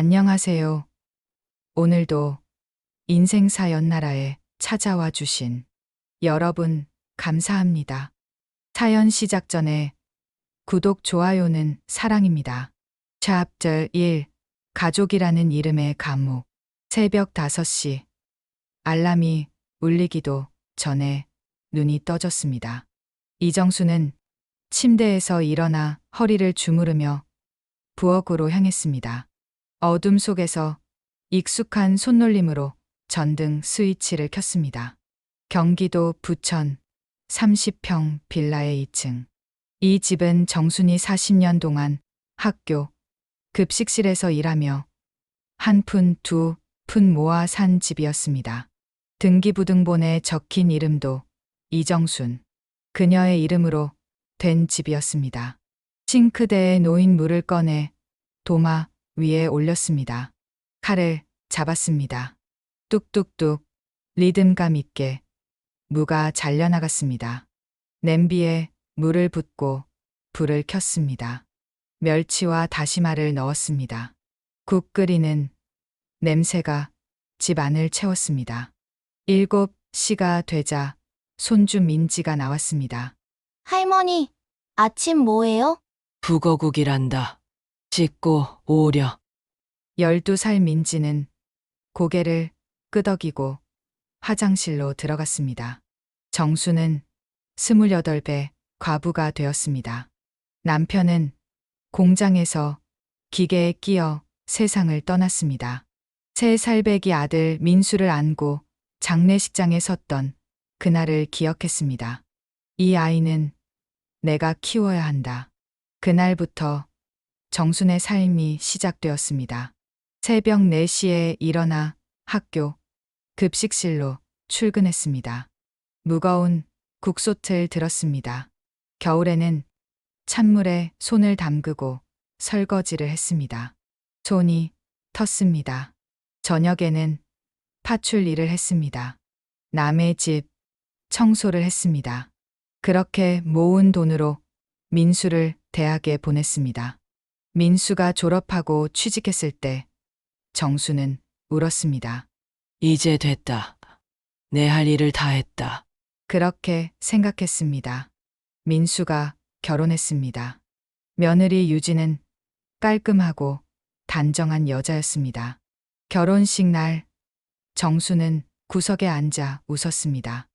안녕하세요. 오늘도 인생사 연나라에 찾아와 주신 여러분 감사합니다. 사연 시작 전에 구독, 좋아요는 사랑입니다. 챕터 1 가족이라는 이름의 감옥. 새벽 5시 알람이 울리기도 전에 눈이 떠졌습니다. 이정수는 침대에서 일어나 허리를 주무르며 부엌으로 향했습니다. 어둠 속에서 익숙한 손놀림으로 전등 스위치를 켰습니다. 경기도 부천 30평 빌라의 2층. 이 집은 정순이 40년 동안 학교, 급식실에서 일하며 한 푼, 두 푼 모아 산 집이었습니다. 등기부등본에 적힌 이름도 이정순, 그녀의 이름으로 된 집이었습니다. 싱크대에 놓인 물을 꺼내 도마 위에 올렸습니다. 칼을 잡았습니다. 뚝뚝뚝 리듬감 있게 무가 잘려나갔습니다. 냄비에 물을 붓고 불을 켰습니다. 멸치와 다시마를 넣었습니다. 국 끓이는 냄새가 집 안을 채웠습니다. 7시가 되자 손주 민지가 나왔습니다. 할머니, 아침 뭐예요? 북어국이란다. 씻고 오려. 12살 민지는 고개를 끄덕이고 화장실로 들어갔습니다. 정수는 28배 과부가 되었습니다. 남편은 공장에서 기계에 끼어 세상을 떠났습니다. 3살배기 아들 민수를 안고 장례식장에 섰던 그날을 기억했습니다. 이 아이는 내가 키워야 한다. 그날부터 정순의 삶이 시작되었습니다. 새벽 4시에 일어나 학교, 급식실로 출근했습니다. 무거운 국솥을 들었습니다. 겨울에는 찬물에 손을 담그고 설거지를 했습니다. 손이 텄습니다. 저녁에는 파출 일을 했습니다. 남의 집 청소를 했습니다. 그렇게 모은 돈으로 민수를 대학에 보냈습니다. 민수가 졸업하고 취직했을 때 정수는 울었습니다. 이제 됐다. 내 할 일을 다 했다. 그렇게 생각했습니다. 민수가 결혼했습니다. 며느리 유지는 깔끔하고 단정한 여자였습니다. 결혼식 날 정수는 구석에 앉아 웃었습니다.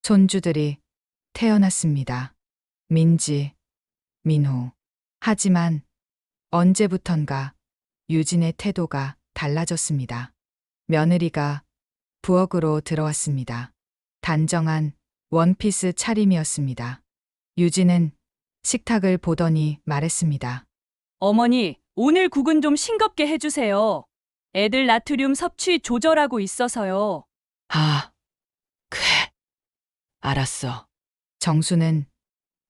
손주들이 태어났습니다. 민지, 민호. 하지만 언제부턴가 유진의 태도가 달라졌습니다. 며느리가 부엌으로 들어왔습니다. 단정한 원피스 차림이었습니다. 유진은 식탁을 보더니 말했습니다. 어머니, 오늘 국은 좀 싱겁게 해주세요. 애들 나트륨 섭취 조절하고 있어서요. 아, 그래. 알았어. 정수는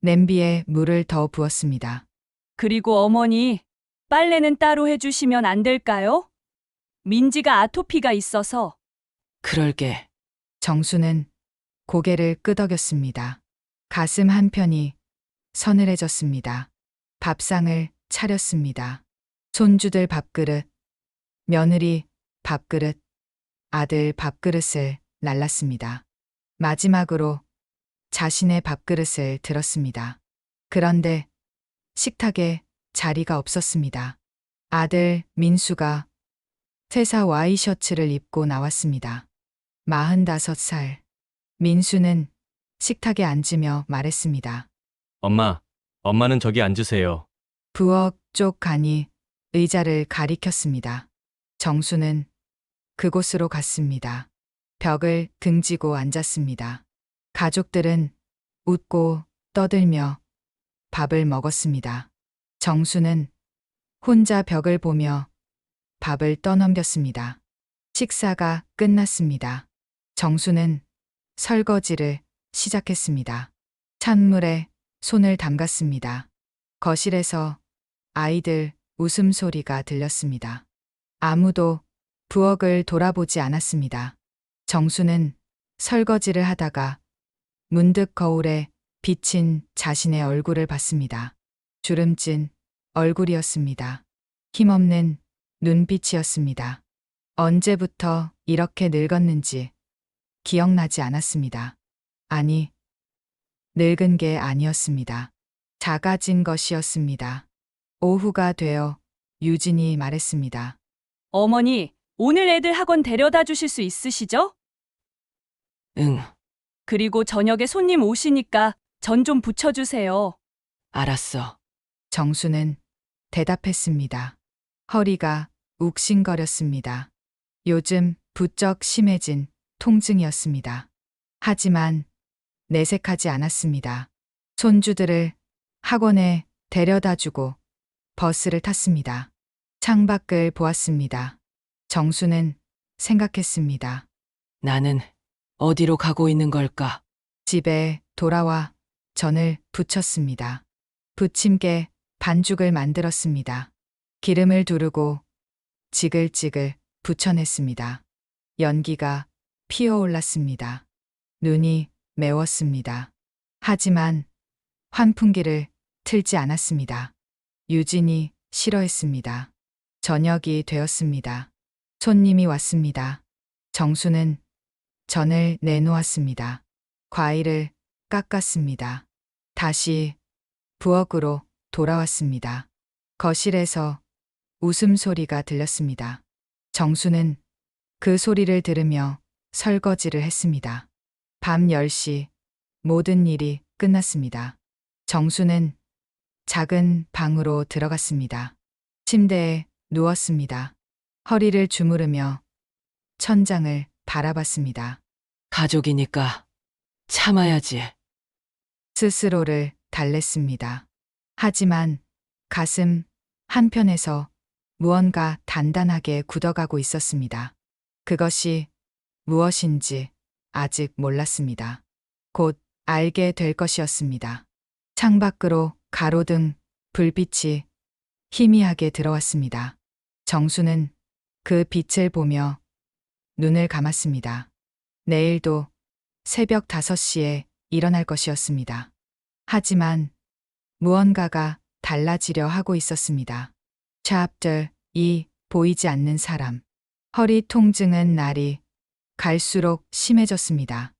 냄비에 물을 더 부었습니다. 그리고 어머니, 빨래는 따로 해주시면 안 될까요? 민지가 아토피가 있어서. 그럴게. 정수는 고개를 끄덕였습니다. 가슴 한편이 서늘해졌습니다. 밥상을 차렸습니다. 손주들 밥그릇, 며느리 밥그릇, 아들 밥그릇을 날랐습니다. 마지막으로 자신의 밥그릇을 들었습니다. 그런데 식탁에 자리가 없었습니다. 아들 민수가 퇴사 와이셔츠를 입고 나왔습니다. 45살. 민수는 식탁에 앉으며 말했습니다. 엄마는 저기 앉으세요. 부엌 쪽 간이 의자를 가리켰습니다. 정수는 그곳으로 갔습니다. 벽을 등지고 앉았습니다. 가족들은 웃고 떠들며 밥을 먹었습니다. 정수는 혼자 벽을 보며 밥을 떠넘겼습니다. 식사가 끝났습니다. 정수는 설거지를 시작했습니다. 찬물에 손을 담갔습니다. 거실에서 아이들 웃음소리가 들렸습니다. 아무도 부엌을 돌아보지 않았습니다. 정수는 설거지를 하다가 문득 거울에 비친 자신의 얼굴을 봤습니다. 주름진 얼굴이었습니다. 힘없는 눈빛이었습니다. 언제부터 이렇게 늙었는지 기억나지 않았습니다. 아니, 늙은 게 아니었습니다. 작아진 것이었습니다. 오후가 되어 유진이 말했습니다. 어머니, 오늘 애들 학원 데려다 주실 수 있으시죠? 응, 그리고 저녁에 손님 오시니까 전 좀 붙여주세요. 알았어. 정수는 대답했습니다. 허리가 욱신거렸습니다. 요즘 부쩍 심해진 통증이었습니다. 하지만 내색하지 않았습니다. 손주들을 학원에 데려다 주고 버스를 탔습니다. 창밖을 보았습니다. 정수는 생각했습니다. 나는 어디로 가고 있는 걸까? 집에 돌아와 전을 부쳤습니다. 부침개 반죽을 만들었습니다. 기름을 두르고 지글지글 부쳐냈습니다. 연기가 피어올랐습니다. 눈이 매웠습니다. 하지만 환풍기를 틀지 않았습니다. 유진이 싫어했습니다. 저녁이 되었습니다. 손님이 왔습니다. 정수는 전을 내놓았습니다. 과일을 깎았습니다. 다시 부엌으로 돌아왔습니다. 거실에서 웃음소리가 들렸습니다. 정수는 그 소리를 들으며 설거지를 했습니다. 밤 10시 모든 일이 끝났습니다. 정수는 작은 방으로 들어갔습니다. 침대에 누웠습니다. 허리를 주무르며 천장을 바라봤습니다. 가족이니까 참아야지. 스스로를 달랬습니다. 하지만 가슴 한편에서 무언가 단단하게 굳어가고 있었습니다. 그것이 무엇인지 아직 몰랐습니다. 곧 알게 될 것이었습니다. 창밖으로 가로등 불빛이 희미하게 들어왔습니다. 정수는 그 빛을 보며 눈을 감았습니다. 내일도 새벽 5시에 일어날 것이었습니다. 하지만 무언가가 달라지려 하고 있었습니다. 챕터 2 보이지 않는 사람. 허리 통증은 날이 갈수록 심해졌습니다.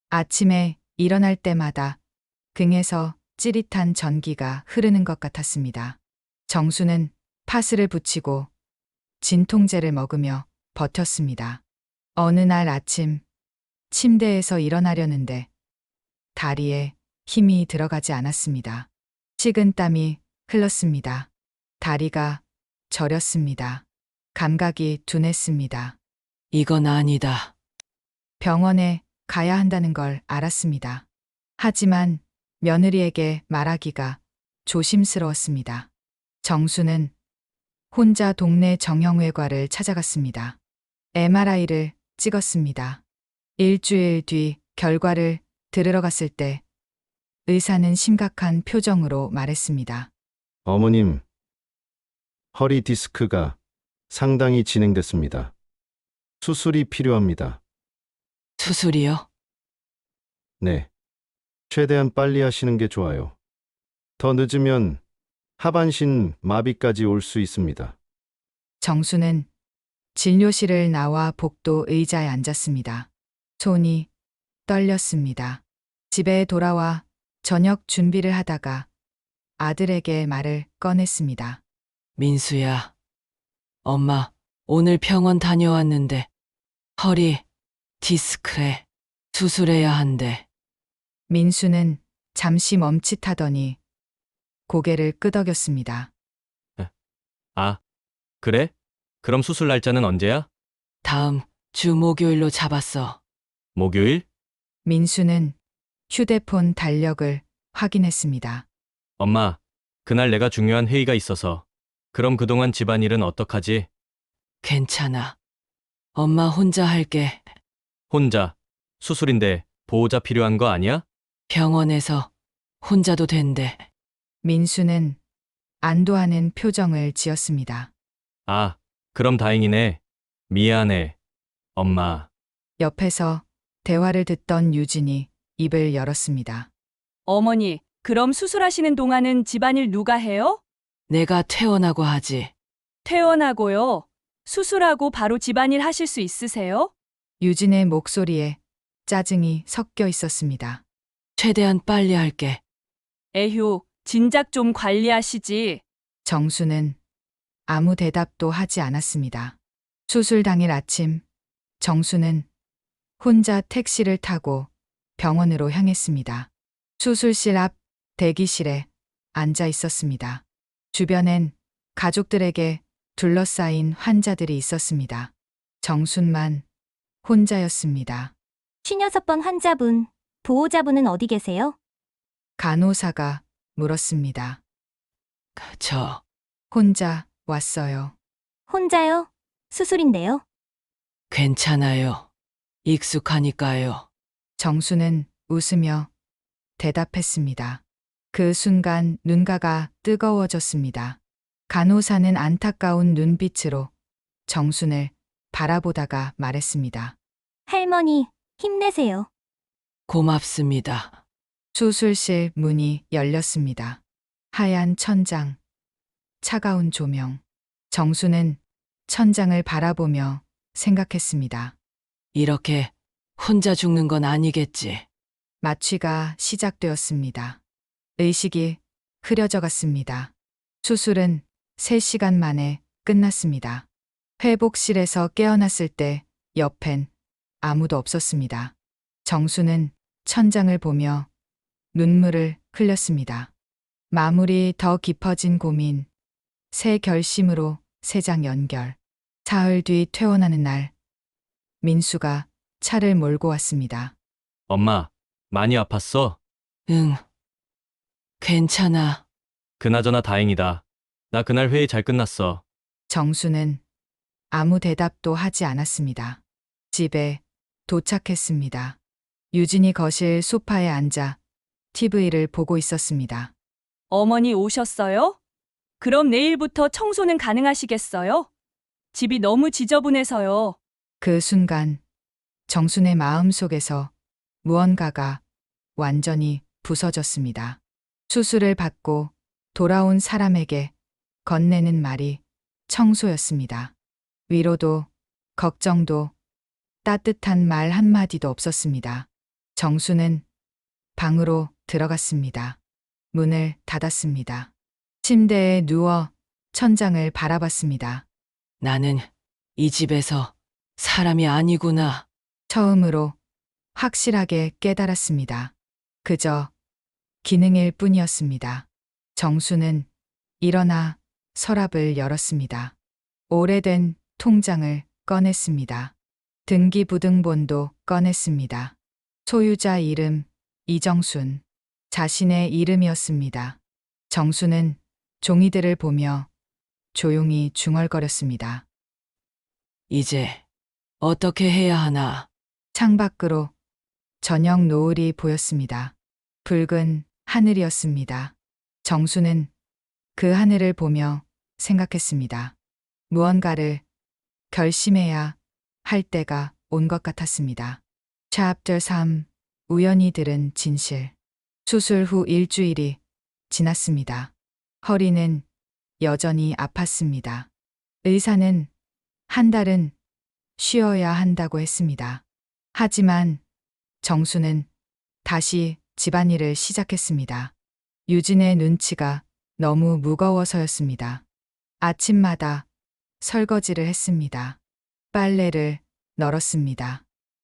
아침에 일어날 때마다 등에서 찌릿한 전기가 흐르는 것 같았습니다. 정수는 파스를 붙이고 진통제를 먹으며 버텼습니다. 어느 날 아침 침대에서 일어나려는데 다리에 힘이 들어가지 않았습니다. 식은땀이 흘렀습니다. 다리가 저렸습니다. 감각이 둔했습니다. 이건 아니다. 병원에 가야 한다는 걸 알았습니다. 하지만 며느리에게 말하기가 조심스러웠습니다. 정수는 혼자 동네 정형외과를 찾아갔습니다. MRI를 찍었습니다. 일주일 뒤 결과를 들으러 갔을 때 의사는 심각한 표정으로 말했습니다. 어머님, 허리 디스크가 상당히 진행됐습니다. 수술이 필요합니다. 수술이요? 네. 최대한 빨리 하시는 게 좋아요. 더 늦으면 하반신 마비까지 올 수 있습니다. 정수는 진료실을 나와 복도 의자에 앉았습니다. 손이 떨렸습니다. 집에 돌아와 저녁 준비를 하다가 아들에게 말을 꺼냈습니다. 민수야. 엄마, 오늘 병원 다녀왔는데 허리 디스크에 수술해야 한대. 민수는 잠시 멈칫하더니 고개를 끄덕였습니다. 아, 그래? 그럼 수술 날짜는 언제야? 다음 주 목요일로 잡았어. 목요일? 민수는 휴대폰 달력을 확인했습니다. 엄마, 그날 내가 중요한 회의가 있어서. 그럼 그동안 집안일은 어떡하지? 괜찮아. 엄마 혼자 할게. 혼자. 수술인데 보호자 필요한 거 아니야? 병원에서 혼자도 된대. 민수는 안도하는 표정을 지었습니다. 아, 그럼 다행이네. 미안해. 엄마. 옆에서 대화를 듣던 유진이 입을 열었습니다. 어머니, 그럼 수술하시는 동안은 집안일 누가 해요? 내가 퇴원하고 하지. 퇴원하고요. 수술하고 바로 집안일 하실 수 있으세요? 유진의 목소리에 짜증이 섞여 있었습니다. 최대한 빨리 할게. 에휴, 진작 좀 관리하시지. 정수는 아무 대답도 하지 않았습니다. 수술 당일 아침, 정수는 혼자 택시를 타고 병원으로 향했습니다. 수술실 앞 대기실에 앉아 있었습니다. 주변엔 가족들에게 둘러싸인 환자들이 있었습니다. 정순만 혼자였습니다. 56번 환자분, 보호자분은 어디 계세요? 간호사가 물었습니다. 저, 혼자 왔어요. 혼자요? 수술인데요? 괜찮아요. 익숙하니까요. 정수는 웃으며 대답했습니다. 그 순간 눈가가 뜨거워졌습니다. 간호사는 안타까운 눈빛으로 정순을 바라보다가 말했습니다. 할머니, 힘내세요. 고맙습니다. 수술실 문이 열렸습니다. 하얀 천장, 차가운 조명. 정수는 천장을 바라보며 생각했습니다. 이렇게 혼자 죽는 건 아니겠지. 마취가 시작되었습니다. 의식이 흐려져 갔습니다. 수술은 3시간 만에 끝났습니다. 회복실에서 깨어났을 때 옆엔 아무도 없었습니다. 정수는 천장을 보며 눈물을 흘렸습니다. 마무리 더 깊어진 고민, 새 결심으로 새장 연결. 사흘 뒤 퇴원하는 날, 민수가 차를 몰고 왔습니다. 엄마, 많이 아팠어? 응. 괜찮아. 그나저나 다행이다. 나 그날 회의 잘 끝났어. 정수는 아무 대답도 하지 않았습니다. 집에 도착했습니다. 유진이 거실 소파에 앉아 TV를 보고 있었습니다. 어머니 오셨어요? 그럼 내일부터 청소는 가능하시겠어요? 집이 너무 지저분해서요. 그 순간 정순의 마음 속에서 무언가가 완전히 부서졌습니다. 수술을 받고 돌아온 사람에게 건네는 말이 청소였습니다. 위로도 걱정도 따뜻한 말 한마디도 없었습니다. 정수는 방으로 들어갔습니다. 문을 닫았습니다. 침대에 누워 천장을 바라봤습니다. 나는 이 집에서 사람이 아니구나. 처음으로 확실하게 깨달았습니다. 그저 기능일 뿐이었습니다. 정수는 일어나 서랍을 열었습니다. 오래된 통장을 꺼냈습니다. 등기부등본도 꺼냈습니다. 소유자 이름 이정순, 자신의 이름이었습니다. 정수는 종이들을 보며 조용히 중얼거렸습니다. 이제 어떻게 해야 하나? 창밖으로 저녁 노을이 보였습니다. 붉은 하늘이었습니다. 정수는 그 하늘을 보며 생각했습니다. 무언가를 결심해야 할 때가 온 것 같았습니다. 챕터 3 우연히 들은 진실. 수술 후 일주일이 지났습니다. 허리는 여전히 아팠습니다. 의사는 한 달은 쉬어야 한다고 했습니다. 하지만 정수는 다시 집안일을 시작했습니다. 유진의 눈치가 너무 무거워서였습니다. 아침마다 설거지를 했습니다. 빨래를 널었습니다.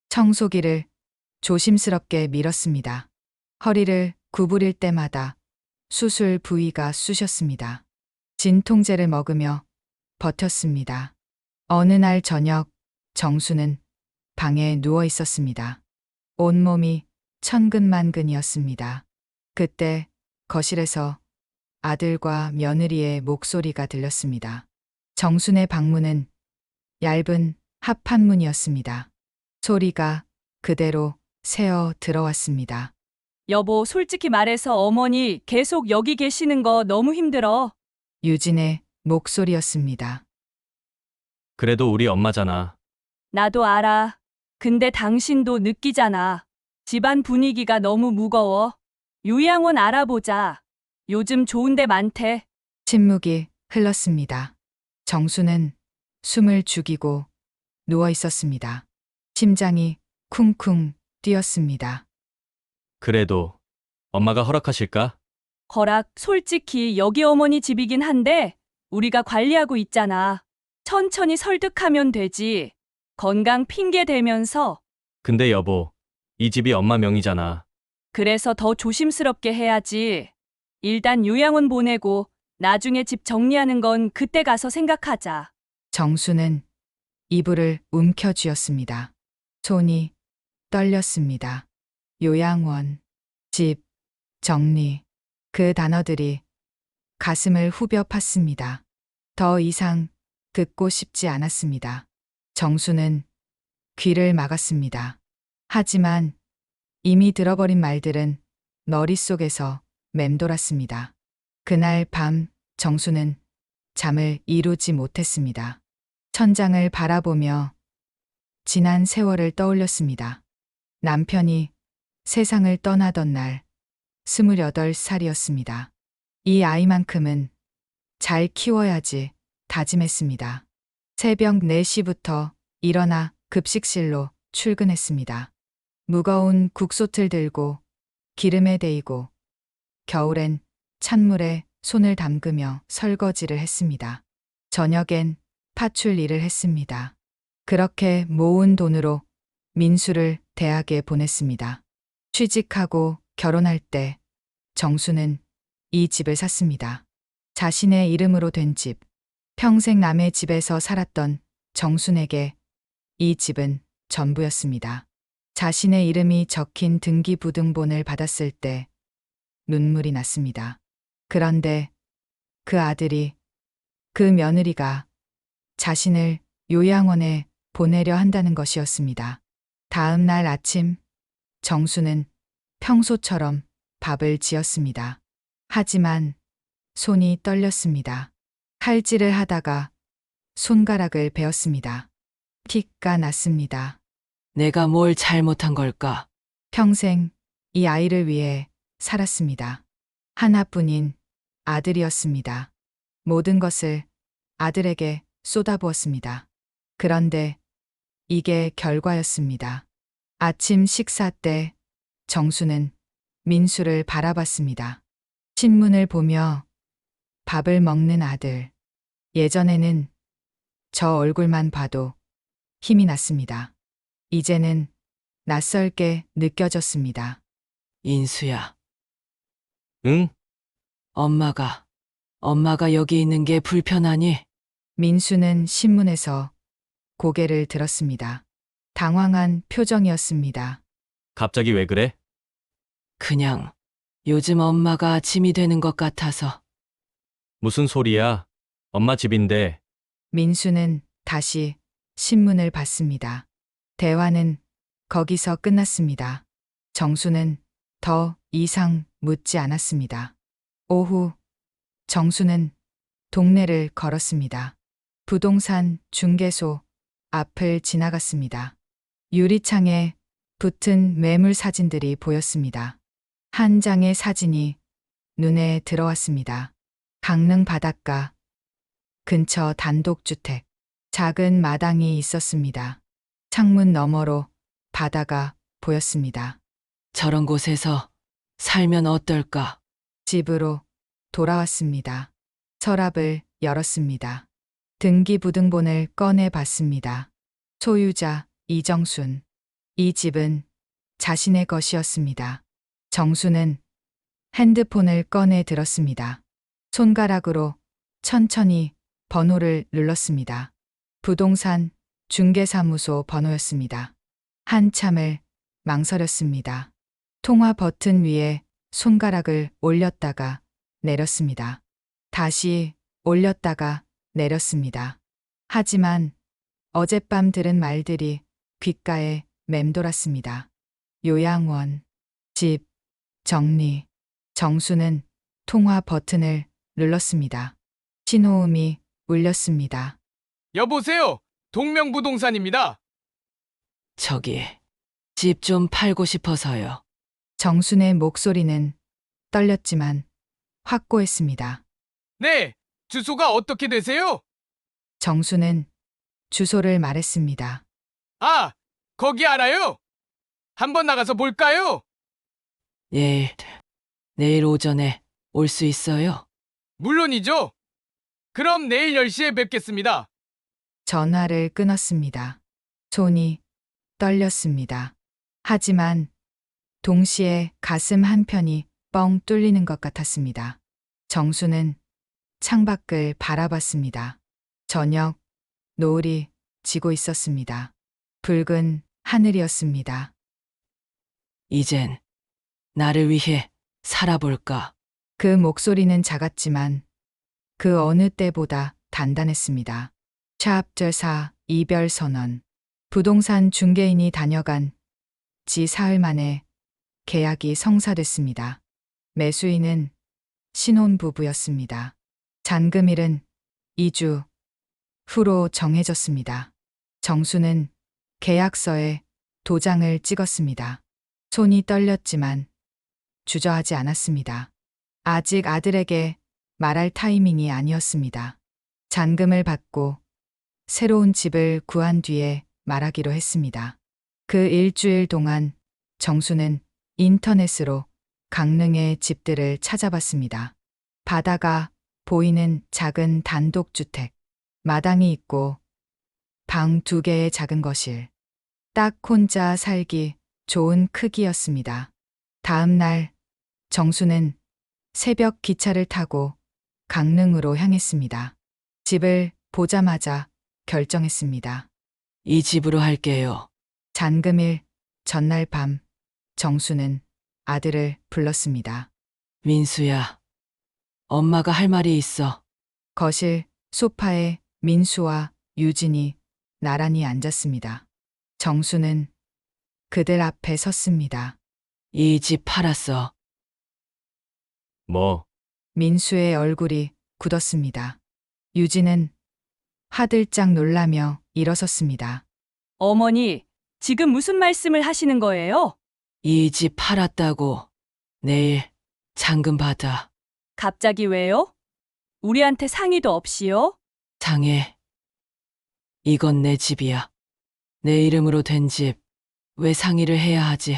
청소기를 조심스럽게 밀었습니다. 허리를 구부릴 때마다 수술 부위가 쑤셨습니다. 진통제를 먹으며 버텼습니다. 어느 날 저녁 정수는 방에 누워 있었습니다. 온몸이 천근만근이었습니다. 그때 거실에서 아들과 며느리의 목소리가 들렸습니다. 정순의 방문은 얇은 합판문이었습니다. 소리가 그대로 새어 들어왔습니다. 여보, 솔직히 말해서 어머니 계속 여기 계시는 거 너무 힘들어. 유진의 목소리였습니다. 그래도 우리 엄마잖아. 나도 알아. 근데 당신도 느끼잖아. 집안 분위기가 너무 무거워. 요양원 알아보자. 요즘 좋은 데 많대. 침묵이 흘렀습니다. 정수는 숨을 죽이고 누워 있었습니다. 심장이 쿵쿵 뛰었습니다. 그래도 엄마가 허락하실까? 허락, 솔직히 여기 어머니 집이긴 한데 우리가 관리하고 있잖아. 천천히 설득하면 되지. 건강 핑계 대면서. 근데 여보, 이 집이 엄마 명의잖아. 그래서 더 조심스럽게 해야지. 일단 요양원 보내고 나중에 집 정리하는 건 그때 가서 생각하자. 정수는 이불을 움켜쥐었습니다. 손이 떨렸습니다. 요양원, 집, 정리. 그 단어들이 가슴을 후벼 팠습니다. 더 이상 듣고 싶지 않았습니다. 정수는 귀를 막았습니다. 하지만 이미 들어버린 말들은 머릿속에서 맴돌았습니다. 그날 밤 정수는 잠을 이루지 못했습니다. 천장을 바라보며 지난 세월을 떠올렸습니다. 남편이 세상을 떠나던 날 28살이었습니다. 이 아이만큼은 잘 키워야지 다짐했습니다. 새벽 4시부터 일어나 급식실로 출근했습니다. 무거운 국솥을 들고 기름에 데이고 겨울엔 찬물에 손을 담그며 설거지를 했습니다. 저녁엔 파출 일을 했습니다. 그렇게 모은 돈으로 민수를 대학에 보냈습니다. 취직하고 결혼할 때 정수는 이 집을 샀습니다. 자신의 이름으로 된 집. 평생 남의 집에서 살았던 정순에게 이 집은 전부였습니다. 자신의 이름이 적힌 등기부등본을 받았을 때 눈물이 났습니다. 그런데 그 아들이, 그 며느리가 자신을 요양원에 보내려 한다는 것이었습니다. 다음 날 아침 정수는 평소처럼 밥을 지었습니다. 하지만 손이 떨렸습니다. 칼질을 하다가 손가락을 베었습니다. 피가 났습니다. 내가 뭘 잘못한 걸까? 평생 이 아이를 위해 살았습니다. 하나뿐인 아들이었습니다. 모든 것을 아들에게 쏟아부었습니다. 그런데 이게 결과였습니다. 아침 식사 때 정수는 민수를 바라봤습니다. 신문을 보며 밥을 먹는 아들. 예전에는 저 얼굴만 봐도 힘이 났습니다. 이제는 낯설게 느껴졌습니다. 인수야, 응? 엄마가 여기 있는 게 불편하니? 민수는 신문에서 고개를 들었습니다. 당황한 표정이었습니다. 갑자기 왜 그래? 그냥 요즘 엄마가 짐이 되는 것 같아서. 무슨 소리야? 엄마 집인데. 민수는 다시 신문을 봤습니다. 대화는 거기서 끝났습니다. 정수는 더 이상 묻지 않았습니다. 오후 정수는 동네를 걸었습니다. 부동산 중개소 앞을 지나갔습니다. 유리창에 붙은 매물 사진들이 보였습니다. 한 장의 사진이 눈에 들어왔습니다. 강릉 바닷가 근처 단독주택. 작은 마당이 있었습니다. 창문 너머로 바다가 보였습니다. 저런 곳에서 살면 어떨까? 집으로 돌아왔습니다. 서랍을 열었습니다. 등기부등본을 꺼내 봤습니다. 소유자 이정순. 이 집은 자신의 것이었습니다. 정수는 핸드폰을 꺼내 들었습니다. 손가락으로 천천히 번호를 눌렀습니다. 부동산 중개사무소 번호였습니다. 한참을 망설였습니다. 통화 버튼 위에 손가락을 올렸다가 내렸습니다. 다시 올렸다가 내렸습니다. 하지만 어젯밤 들은 말들이 귓가에 맴돌았습니다. 요양원, 집, 정리. 정수는 통화 버튼을 눌렀습니다. 신호음이 울렸습니다. 여보세요. 동명부동산입니다. 저기, 집 좀 팔고 싶어서요. 정순의 목소리는 떨렸지만 확고했습니다. 네. 주소가 어떻게 되세요? 정수는 주소를 말했습니다. 아, 거기 알아요? 한번 나가서 볼까요? 내일 오전에 올 수 있어요? 물론이죠. 그럼 내일 10시에 뵙겠습니다. 전화를 끊었습니다. 손이 떨렸습니다. 하지만 동시에 가슴 한편이 뻥 뚫리는 것 같았습니다. 정수는 창밖을 바라봤습니다. 저녁 노을이 지고 있었습니다. 붉은 하늘이었습니다. 이젠 나를 위해 살아볼까? 그 목소리는 작았지만 그 어느 때보다 단단했습니다. 챕터 4 이별 선언. 부동산 중개인이 다녀간 지 사흘 만에 계약이 성사됐습니다. 매수인은 신혼부부였습니다. 잔금일은 2주 후로 정해졌습니다. 정수는 계약서에 도장을 찍었습니다. 손이 떨렸지만 주저하지 않았습니다. 아직 아들에게 말할 타이밍이 아니었습니다. 잔금을 받고 새로운 집을 구한 뒤에 말하기로 했습니다. 그 일주일 동안 정수는 인터넷으로 강릉의 집들을 찾아봤습니다. 바다가 보이는 작은 단독주택, 마당이 있고 방 2개의 작은 거실. 딱 혼자 살기 좋은 크기였습니다. 다음 날 정수는 새벽 기차를 타고 강릉으로 향했습니다. 집을 보자마자 결정했습니다. 이 집으로 할게요. 잔금일 전날 밤 정수는 아들을 불렀습니다. 민수야, 엄마가 할 말이 있어. 거실 소파에 민수와 유진이 나란히 앉았습니다. 정수는 그들 앞에 섰습니다. 이 집 팔았어. 뭐, 민수의 얼굴이 굳었습니다. 유진은 화들짝 놀라며 일어섰습니다. 어머니, 지금 무슨 말씀을 하시는 거예요? 이 집 팔았다고. 내일 잔금 받아. 갑자기 왜요? 우리한테 상의도 없이요? 상해. 이건 내 집이야. 내 이름으로 된 집. 왜 상의를 해야 하지?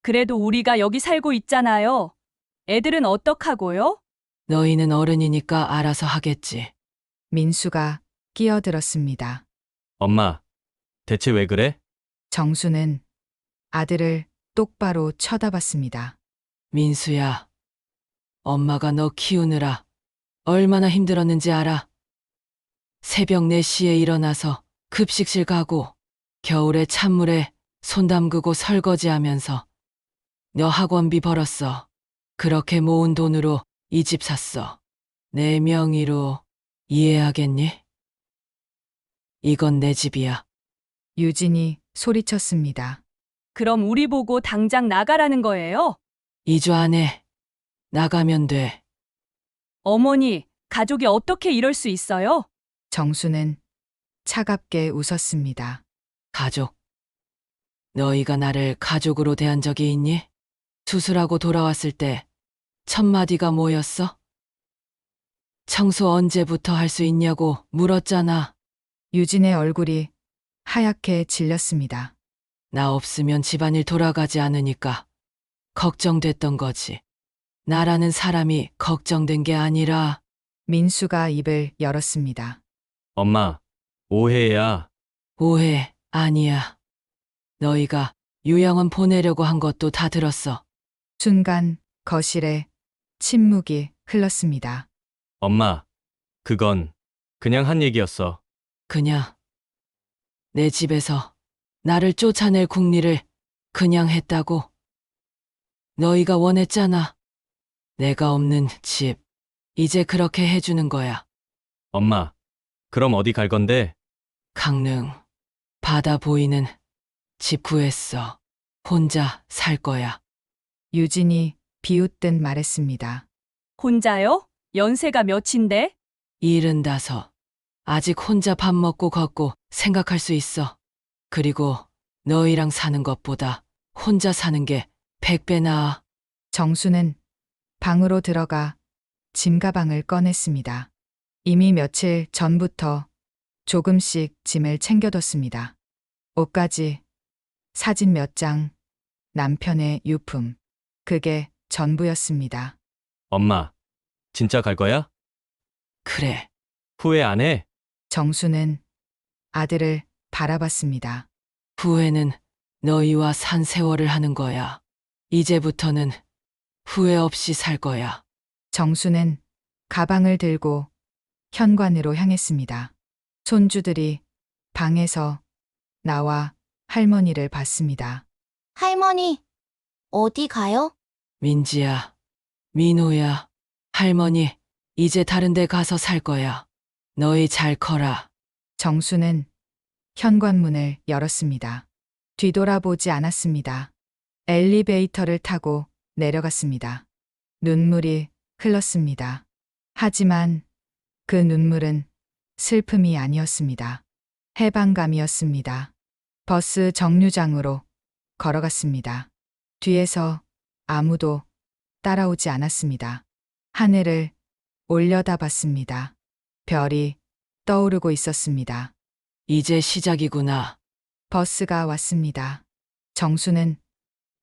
그래도 우리가 여기 살고 있잖아요. 애들은 어떡하고요? 너희는 어른이니까 알아서 하겠지. 민수가 끼어들었습니다. 엄마, 대체 왜 그래? 정수는 아들을 똑바로 쳐다봤습니다. 민수야, 엄마가 너 키우느라 얼마나 힘들었는지 알아? 새벽 4시에 일어나서 급식실 가고 겨울에 찬물에 손 담그고 설거지하면서 너 학원비 벌었어. 그렇게 모은 돈으로 이 집 샀어. 내 명의로. 이해하겠니? 이건 내 집이야. 유진이 소리쳤습니다. 그럼 우리 보고 당장 나가라는 거예요? 2주 안에 나가면 돼. 어머니, 가족이 어떻게 이럴 수 있어요? 정수는 차갑게 웃었습니다. 가족. 너희가 나를 가족으로 대한 적이 있니? 수술하고 돌아왔을 때 첫 마디가 뭐였어? 청소 언제부터 할 수 있냐고 물었잖아. 유진의 얼굴이 하얗게 질렸습니다. 나 없으면 집안일 돌아가지 않으니까 걱정됐던 거지. 나라는 사람이 걱정된 게 아니라. 민수가 입을 열었습니다. 엄마, 오해야. 오해 아니야. 너희가 유영원 보내려고 한 것도 다 들었어. 순간 거실에 침묵이 흘렀습니다. 엄마, 그건 그냥 한 얘기였어. 그냥 내 집에서 나를 쫓아낼 궁리를 그냥 했다고. 너희가 원했잖아. 내가 없는 집. 이제 그렇게 해주는 거야. 엄마, 그럼 어디 갈 건데? 강릉. 바다 보이는 집 구했어. 혼자 살 거야. 유진이 비웃듯 말했습니다. 혼자요? 연세가 몇인데? 75. 아직 혼자 밥 먹고 걷고 생각할 수 있어. 그리고 너희랑 사는 것보다 혼자 사는 게 100배 나아. 정수는 방으로 들어가 짐가방을 꺼냈습니다. 이미 며칠 전부터 조금씩 짐을 챙겨뒀습니다. 옷까지, 사진 몇 장, 남편의 유품. 그게 전부였습니다. 엄마, 진짜 갈 거야? 그래. 후회 안 해? 정수는 아들을 바라봤습니다. 후회는 너희와 산 세월을 하는 거야. 이제부터는 후회 없이 살 거야. 정수는 가방을 들고 현관으로 향했습니다. 손주들이 방에서 나와 할머니를 봤습니다. 할머니, 어디 가요? 민지야, 민호야, 할머니, 이제 다른 데 가서 살 거야. 너희 잘 커라. 정수는 현관문을 열었습니다. 뒤돌아보지 않았습니다. 엘리베이터를 타고 내려갔습니다. 눈물이 흘렀습니다. 하지만 그 눈물은 슬픔이 아니었습니다. 해방감이었습니다. 버스 정류장으로 걸어갔습니다. 뒤에서 아무도 따라오지 않았습니다. 하늘을 올려다봤습니다. 별이 떠오르고 있었습니다. 이제 시작이구나. 버스가 왔습니다. 정수는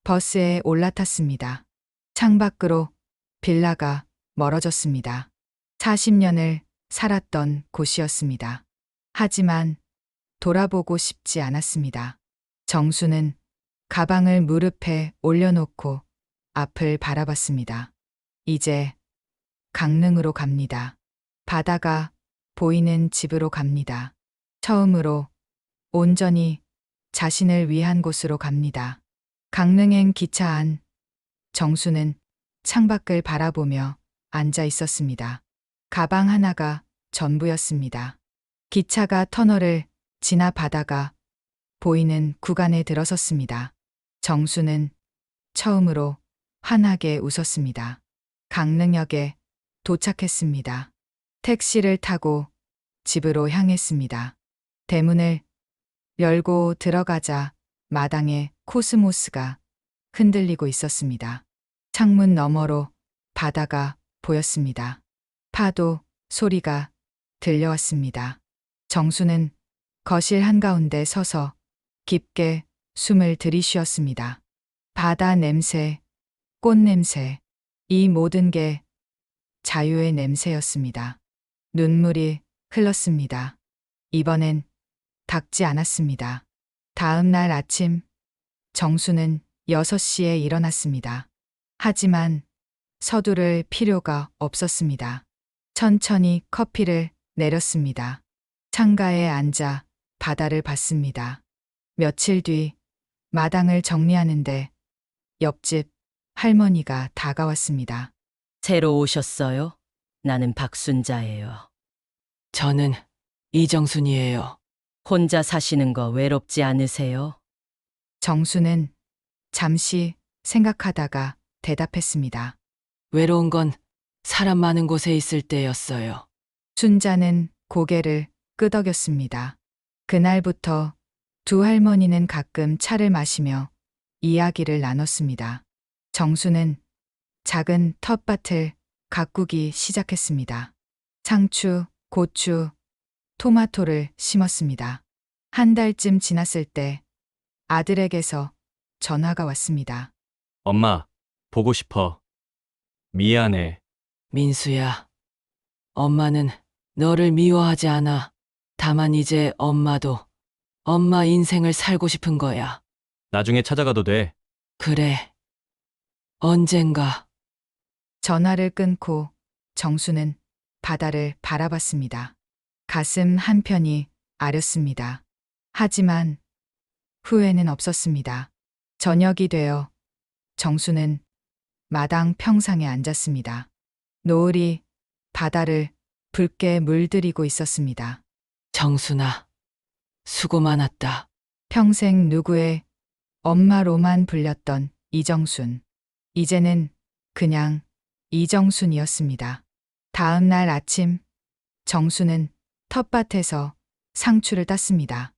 버스에 올라탔습니다. 창밖으로 빌라가 멀어졌습니다. 40년을 살았던 곳이었습니다. 하지만 돌아보고 싶지 않았습니다. 정수는 가방을 무릎에 올려놓고 앞을 바라봤습니다. 이제 강릉으로 갑니다. 바다가 보이는 집으로 갑니다. 처음으로 온전히 자신을 위한 곳으로 갑니다. 강릉행 기차 안 정수는 창밖을 바라보며 앉아 있었습니다. 가방 하나가 전부였습니다. 기차가 터널을 지나 바다가 보이는 구간에 들어섰습니다. 정수는 처음으로 환하게 웃었습니다. 강릉역에 도착했습니다. 택시를 타고 집으로 향했습니다. 대문을 열고 들어가자 마당에 코스모스가 흔들리고 있었습니다. 창문 너머로 바다가 보였습니다. 파도 소리가 들려왔습니다. 정수는 거실 한가운데 서서 깊게 숨을 들이쉬었습니다. 바다 냄새, 꽃 냄새, 이 모든 게 자유의 냄새였습니다. 눈물이 흘렀습니다. 이번엔 닦지 않았습니다. 다음 날 아침, 정수는 6시에 일어났습니다. 하지만 서두를 필요가 없었습니다. 천천히 커피를 내렸습니다. 창가에 앉아 바다를 봤습니다. 며칠 뒤 마당을 정리하는데 옆집 할머니가 다가왔습니다. 새로 오셨어요? 나는 박순자예요. 저는 이정순이에요. 혼자 사시는 거 외롭지 않으세요? 정수는 잠시 생각하다가 대답했습니다. 외로운 건 사람 많은 곳에 있을 때였어요. 순자는 고개를 끄덕였습니다. 그날부터 두 할머니는 가끔 차를 마시며 이야기를 나눴습니다. 정수는 작은 텃밭을 가꾸기 시작했습니다. 상추, 고추, 토마토를 심었습니다. 한 달쯤 지났을 때 아들에게서 전화가 왔습니다. 엄마, 보고 싶어. 미안해. 민수야, 엄마는 너를 미워하지 않아. 다만 이제 엄마도 엄마 인생을 살고 싶은 거야. 나중에 찾아가도 돼. 그래. 언젠가. 전화를 끊고 정수는 바다를 바라봤습니다. 가슴 한편이 아렸습니다. 하지만 후회는 없었습니다. 저녁이 되어 정수는 마당 평상에 앉았습니다. 노을이 바다를 붉게 물들이고 있었습니다. 정순아, 수고 많았다. 평생 누구의 엄마로만 불렸던 이정순. 이제는 그냥 이정순이었습니다. 다음 날 아침, 정수는 텃밭에서 상추를 땄습니다.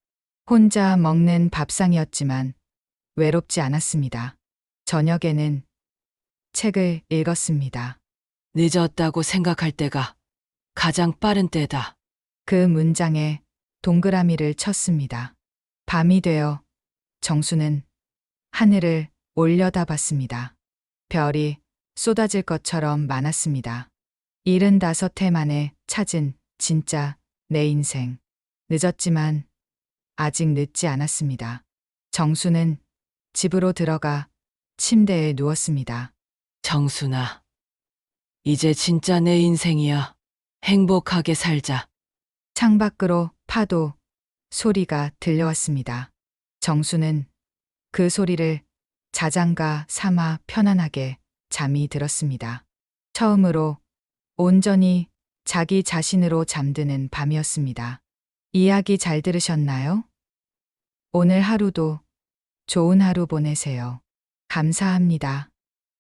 혼자 먹는 밥상이었지만 외롭지 않았습니다. 저녁에는 책을 읽었습니다. 늦었다고 생각할 때가 가장 빠른 때다. 그 문장에 동그라미를 쳤습니다. 밤이 되어 정수는 하늘을 올려다봤습니다. 별이 쏟아질 것처럼 많았습니다. 75해 만에 찾은 진짜 내 인생. 늦었지만 아직 늦지 않았습니다. 정수는 집으로 들어가 침대에 누웠습니다. 정순아, 이제 진짜 내 인생이야. 행복하게 살자. 창밖으로 파도 소리가 들려왔습니다. 정수는 그 소리를 자장가 삼아 편안하게 잠이 들었습니다. 처음으로 온전히 자기 자신으로 잠드는 밤이었습니다. 이야기 잘 들으셨나요? 오늘 하루도 좋은 하루 보내세요. 감사합니다.